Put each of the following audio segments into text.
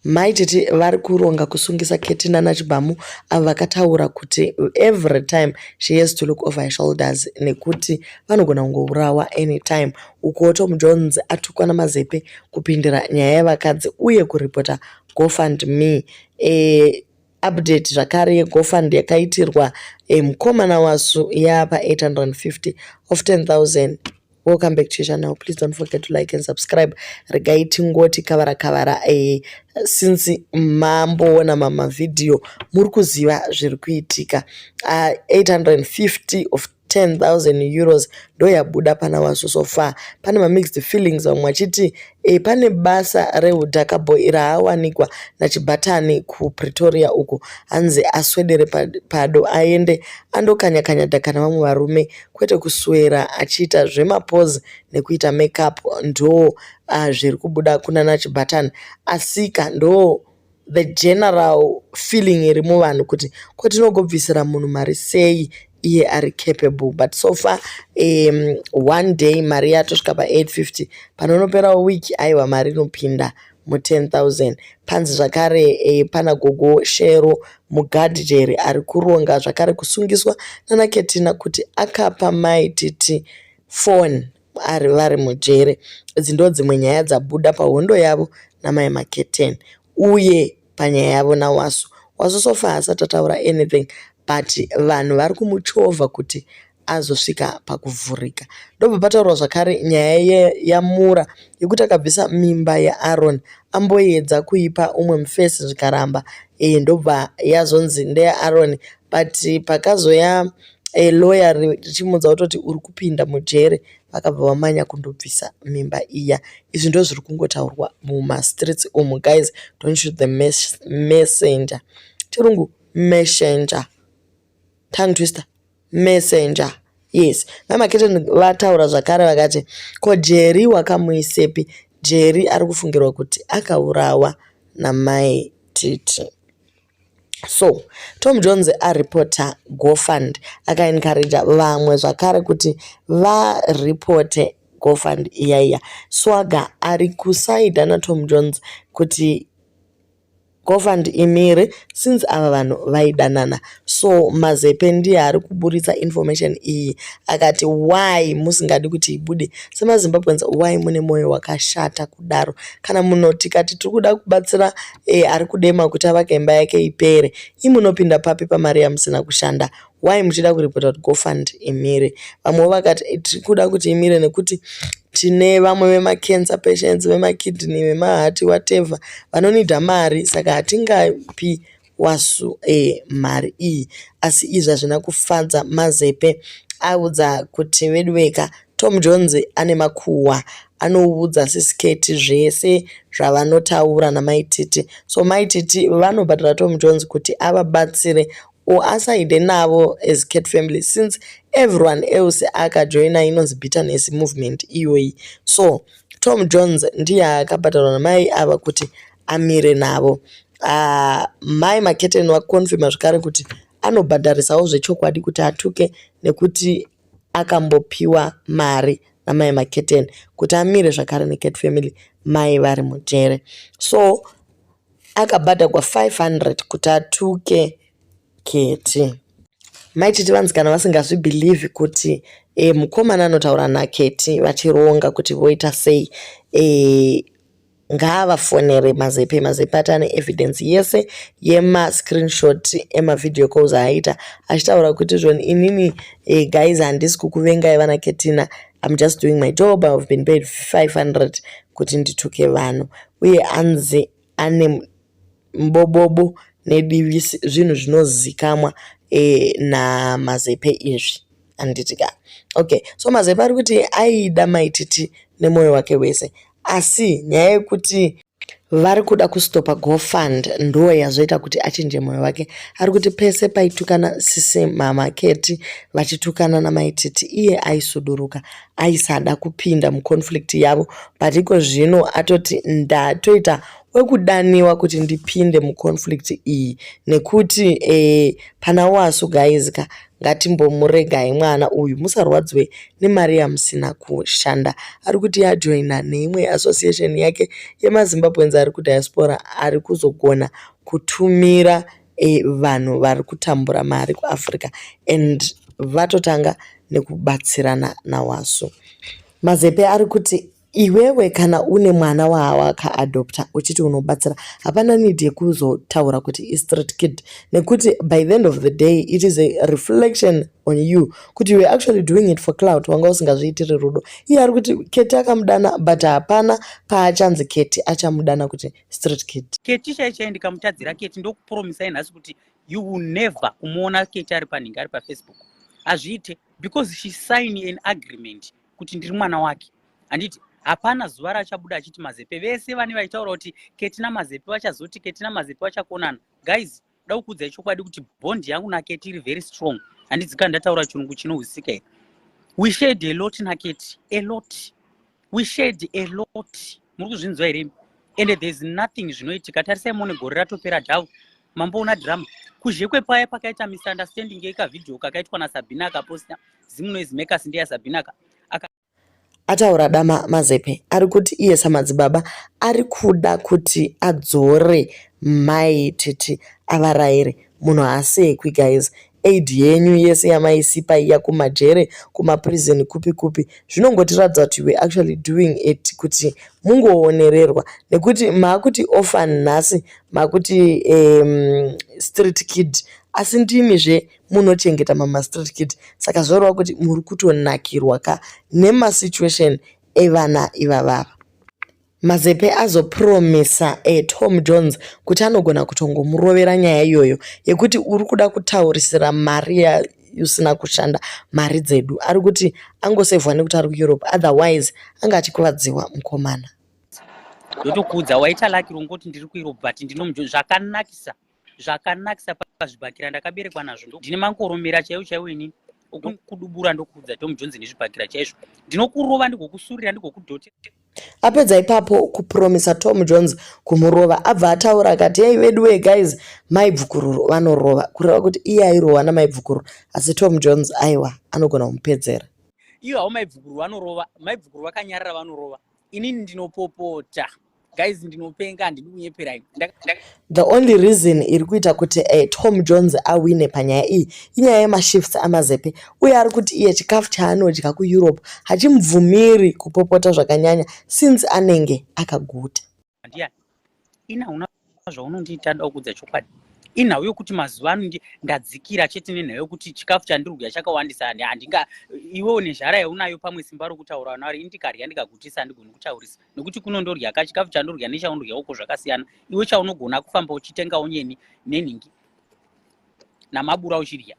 maititi vari kuronga kusungisa Ketina naChibamu avo vakataura kuti every time she has to look over her shoulders nekuti vanogona kungourawa anytime. Uko Tom Jones atukwa namazepe kupindira nyaya yevakadzi uye kuripota GoFundMe. Update zvakare yeGoFund yakaitirwa mukomana wasu yapa 850 of 10,000. Welcome back to your channel. Please don't forget to like and subscribe. Regai tingoti kavara since mamboona mama video muri kuziva zviri kuitika. 850 of 10,000 euros ndo yabuda pana wasu so far. Pane ma mixed feelings vamwe vachiti pane basa reudhakabhoyi raawanikwa naChibatani kuPretoria uko hanzi aswedere pado aende andokanya dhaka navamwe varume kwete kuswera achiita zvemapozi nekuita makeup ndo zviri kubuda kuna naChibatani. Asika ndo the general feeling iri muvanhu kuti kwatinogobvisira munhu mari sei iye ari capable, but so far one day mari yatosvika pa 850 panonopera wiki aiwa mari inopinda mu 10,000. Panzi zvakare pana gogo Shero mugadhijeri ari kuronga zvakare kusungiswa nana Ketina kuti akapa maititi phone ari vari mujere. Idzi ndo dzimwe nyaya dzabuda pahondo yavo namai maKeten uye panyaya yavo naWasu. Wasu so far hasati ataura anything, but vanhu vari kumuchovha kuti azosvika pakuvhurika. Ndobva pataurwa zvakare nyaya yaMura yekuti akabvisa mimba yaAaron amboedza kuipa umwe mufesi zvikaramba. Ndobva yazonzi ndeyaAaron, but pakazoya lawyer richimuudza kutoti uri kupinda mujere vakabva vamanya kundobvisa mimba iya. Izvi ndo zviri kungotaurwa mumastreets umu. Guys, don't shoot the messenger. Chirungu messenger, tongue twister, messenger. Yes, mama Ketin vataura zvakare vakati ko Jerry wakamuisepi. Jerry ari kufungirwa kuti akaurawa namai Titi. So Tom Jones aripota GoFund akaencourage vamwe zvakare kuti varipote GoFund iyaiya. Swaga ari kusaida naTom Jones kuti GoFund imire since ava vanhu vaidanana. So mazepe ndiye ari kuburitsa information iyi akati why musingadi kuti ibude semaZimbabweans, why mune moyo wakashata kudaro. Kana munhu tikati tiri kuda kubatsira ari kudema kuti avake imba yake ipere, imunopinda papi pamari yamusina kushanda? Why muchida kuripota kuti GoFund imire? Vamwe vakati tiri kuda kuti imire nekuti tine vamwe vemacancer patients, vemakidney, vemahati, whatever vanonidha mari, saka hatingapi Wasu mari iyi. Asi izvi hazvina kufadza mazepe. Audza kuti vedweka Tom Jones ane makuhwa, anoudza sisiketi zvese zvavanotaura namaititi. So maititi vanobhadhara Tom Jones kuti avabatsire or asaide navo as Cat family since everyone else akajoina inonzi bitterness movement iyoyi. So Tom Jones ndiye akabhadharwa namai ava kuti amire navo. Mai maKeten wakonfirma zvakare kuti anobhadharisawo zvechokwadi kuti atuke nekuti akambopiwa mari namai maKeten kuti amire zvakare neCat family mai vari mujere. So akabhadharwa 500 kuti atuke Keti. Maititi vanzi kana vasingazvibhilieve kuti mukomana anotaura naKeti vachironga kuti voita sei, ngavafonere mazepe. Mazepe atane evidence yese yema screenshot ema video calls aita achitaura kuti zvoni inini guys handisi kukuvengai vana Ketina, I'm just doing my job, I've been paid 500 kuti ndituke vanhu. Uye anzi ane mbobobo nedivisi zvinhu zvinozikamwa namazepe izvi anditika. Okay, so mazepe ari kuti aida maititi nemoyo wake wese, asi nyaya yekuti vari kuda kustopa GoFund ndo yazoita kuti achinje moyo wake. Ari kuti pese paitukana sise mama Keti vachitukana namaititi iye aisuduruka, aisada kupinda muconflict yavo, but iko zvino atoti ndatoita wekudaniwa kuti ndipinde muconflict iyi nekuti pana Wasu guys ngatimbomuregai mwana uyu musarwadzwe nemari yamusina kushanda. Ari kuti yajoina neimwe association yake yemaZimbabweans ari kudiaspora ari kuzogona kutumira vanhu vari kutambura mari kuAfrica and vatotanga nekubatsirana naWasu. Mazepe ari kuti iwewe kana une mwana wawakaadopta uchiti unobatsira hapana need yekuzotaura kuti istreet kid, nekuti by the end of the day it is a reflection on you kuti you are actually doing it for clout, wanga usingazviitiri rudo. Iye ari kuti Keti akamudana but hapana paachanzi Keti achamudana kuti street kid. Keti chaichai ndikamutadzira Keti ndokupromisai nhasi kuti you will never kumuona Keti ari panhingi ari paFacebook. Azviite because she signed an agreement kuti ndiri mwana wake. Anditi hapana zuva rachabuda achiti Mazepe vese vane vaitaura kuti Keti naMazepe vachazoti Keti naMazepe vachakonana. Guys, da kukudzai chokwadi kuti bond yangu naKeti iri very strong. Handidzi kana ndataura chirungu chinohwisika here. We shared a lot naKeti, a lot. We shared a lot. Muri kuzvinzwa here? And there is nothing zvinoitika. Tarisai muone gore ratopera dhavo. Mamboona drama. Kuzhekwe paya pakaita misunderstanding yekavidhio kakaitwa naSabina akaposta. Zimunoizi makers ndiye Sabina ataura dama Mazepe ari kuti iye samadzibaba ari kuda kuti adzore maitete avarayiri munhu hasekwi guys. Aid yenyu yese yamaisipa iya kumajere kumaprison kupi kupi zvinongotiradza kuti we actually doing it kuti mungoonererwa, nekuti maakuti orphan nhasi maakuti street kid asi ndimizve munochengeta street kid, saka zvoreva kuti muri kutonakirwa ka nemasituation evana ivavava. Mazepe azopromisa Tom Jones kuti anogona kutongomurovera nyaya iyoyo yekuti uri kuda kutaurisira mari usina kushanda mari dzedu. Ari kuti angosevhwa nekuti ari kuEurope, otherwise anga achikuvadziwa mukomana. Ndotokudza waita laki rongoti ndiri kuEurope but ndino zvakanakisa pazvibhakira ndakaberekwa nazvo. Ndine mankoromera chaiwo ini okudubura ndokudza Tom Jones nezvibhakira chaizvo. Ndinokurova ndigokusurira ndigokudhotera. Apedza ipapo kupromisa Tom Jones kumurova abva ataura akati hey wedu guys maibvukururu vanorova kureva kuti iye airohwa namaibvukururu asi Tom Jones aiwa anogona kumupedzera. Ivo havo maibvukuru vanorova, maibvukuru vakanyarara vanorova. Inini ndinopopota. Guys ndinopenga handidi kunyeperai. The only reason iri kuita kuti Tom Jones awine panyaya iyi inyaya yemashifts amazepe uye ari kuti iye chikafu chaanodya kuEurope hachimubvumiri kupopota zvakanyanya since anenge akaguta. Ndiyani ina una zvaunondiita kudza chokwadi. Inhau yokuti mazuva ano ndadzikira chete nenhau yokuti chikafu chandiri kudya chakawandisa handinga iwewo nezhara yaunayo pamwe simba rokutaura naro ndikarya ndikagutisa handigoni kutaurisa nekuti kunondorya ka chikafu chandorya nechaunodya uko zvakasiyana. Iwe chaunogona kufamba uchitengawo nyeni nenhingi namabura uchirya.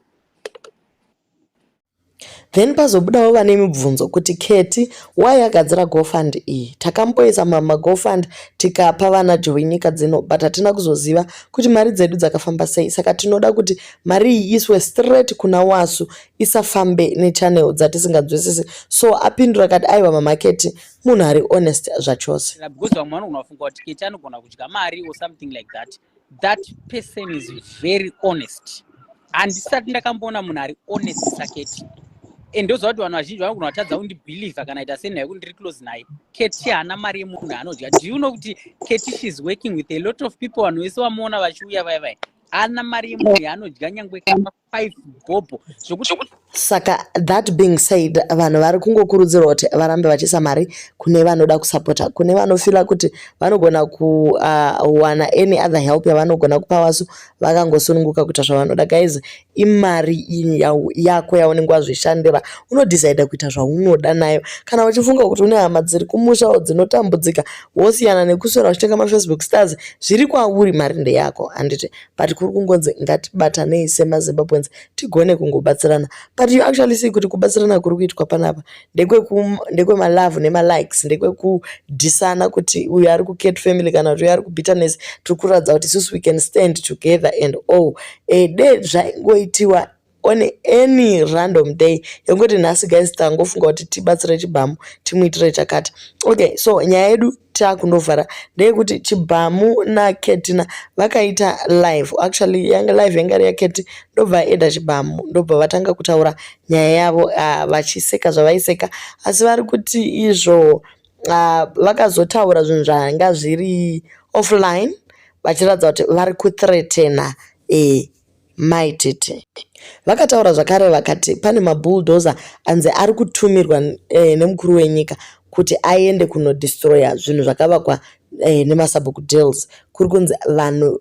Then pazobudawo vane mibvunzo kuti Keti wayagadzira GoFund iyi. Takamboisa GoFund tikapa vana joy nyika dzino but hatina kuzoziva kuti mari dzedu dzakafamba sei, saka tinoda kuti mari iyi iswe straight kuna Wasu isafambe nechannel dzatisingadzwisisi. So apindura kati aiwa mama Keti munhu ari honest zvachose. Because vamwe vanogona kufunga kuti Keti anogona kudya mari or something like that. That person is very honest. Handisati ndakamboona munhu ari honest saKeti. Ndoziva kuti vanhu vazhinji vanogona kutadza kundibhiliva kana ita senhau yekuti ndiri close naye. Keti haana mari yemunhu anodya. Do you know kuti Keti she's working with a lot of people vanhu vese vamuona vachiuya vai haana mari yemunhu yaanodya nyangwe kama 5 bobo. Saka that being said vanhu vari kungokurudzirwa kuti varambe vachiisa mari kune vanoda kusapota, kune vanofila kuti vanogona kuwana any other help yavanogona kupa Wasu vakangosununguka kuita zvavanoda. Guys, imari yako yaunenge wazvishandira, unodecide kuita zvaunoda nayo. Kana uchifunga kuti une hama dziri kumusha dzinotambudzika wosiyana nekuswera uchitenga maFacebook stars zviri kwauri, mari ndeyako handiti, but kuri kungonzi ngatibatanei semaZimbabweans tigone kungobatsirana. But you actually see kuti kubatsirana kuri kuitwa panapa ndekwemalove nemalikes, ndekudhisana kuti uyu ari kuKeti family kana kuti uyu ari kubitterness. Tiri kuratidza kuti isusu we can stand together and all. Dei zvaingoitiwa on any random day yongoti nhasi guys tangofunga kuti tibatsire Chibhamu timuitire chakati. Okay, so nyaya yedu takunovhara ndeyekuti Chibhamu naKetina vakaita live, actually yanga live yanga iri yaKeti ndobva vaeda Chibhamu ndobva vatanga kutaura nyaya yavo vachiseka zvavaiseka, asi vari kuti izvo vakazotaura zvinhu zvanga zviri offline vachiratidza kuti vari kuthretena maititi. Vakataura zvakare vakati pane mabulldozer anzi ari kutumirwa nemukuru wenyika kuti aende kunodestroya zvinhu zvakavakwa nemasubbook deals, kuri kunzi vanhu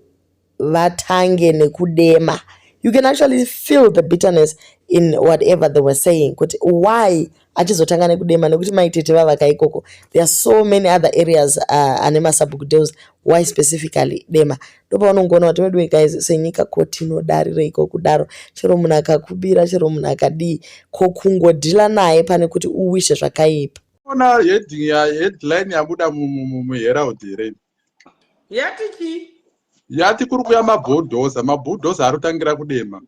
vatange nekudema. You can actually feel the bitterness in whatever they were saying, kuti why achizotanga nekudema nekuti maitete vavaka ikoko. There are so many other areas ane masubbook deals, why specifically dema. Ndopa unongoona kuti wedu guys senyika kotinodarire iko kudaro, chero munhu akakubira, chero munhu akadii, kokungodhila naye pane kuti uwishe zvakaipa. Ona headline yabuda muHerald here. Yati chi? Yati kuri kuya mabhodhoza arotangira kudema.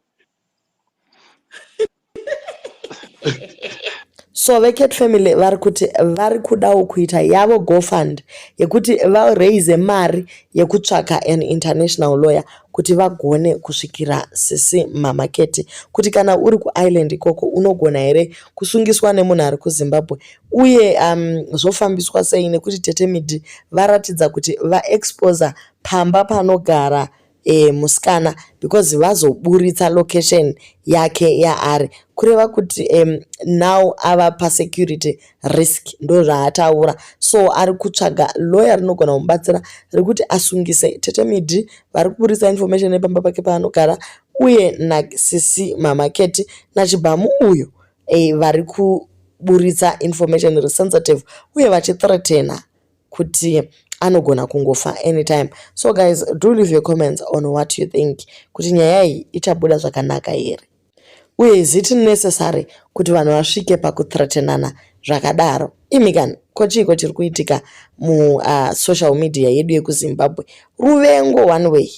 So veket family vari kuti vari kudawo kuita yavo GoFund yekuti varaise mari yekutsvaka an international lawyer kuti vagone kusvikira Sisi Mamakete, kuti kana uri kuisland ikoko unogona here kusungiswa nemunhu ari kuZimbabwe, uye zvofambiswa sei nekuti Tete Midhi varatidza kuti vaexposa pamba panogara musikana because vazoburitsa location yake yaari, kureva kuti now ava pasecurity risk, ndo zvaataura. So ari kutsvaga lawyer rinogona kumubatsira rekuti asungise Tete Midhi vari kuburitsa information nepamba pake paanogara, uye naSisi Mamakete naChibhamu uyo vari kuburitsa information resensitive uye vachithreatena kuti anogona kungofa anytime. So guys, do leave your comments on what you think, kuti nyaya iyi ichabuda zvakanaka here, uye is it necessary kuti vanhu vasvike pakuthreatenana zvakadaro. Imikani kochiiko chiri kuitika social media yedu yekuZimbabwe, ruvengo one way.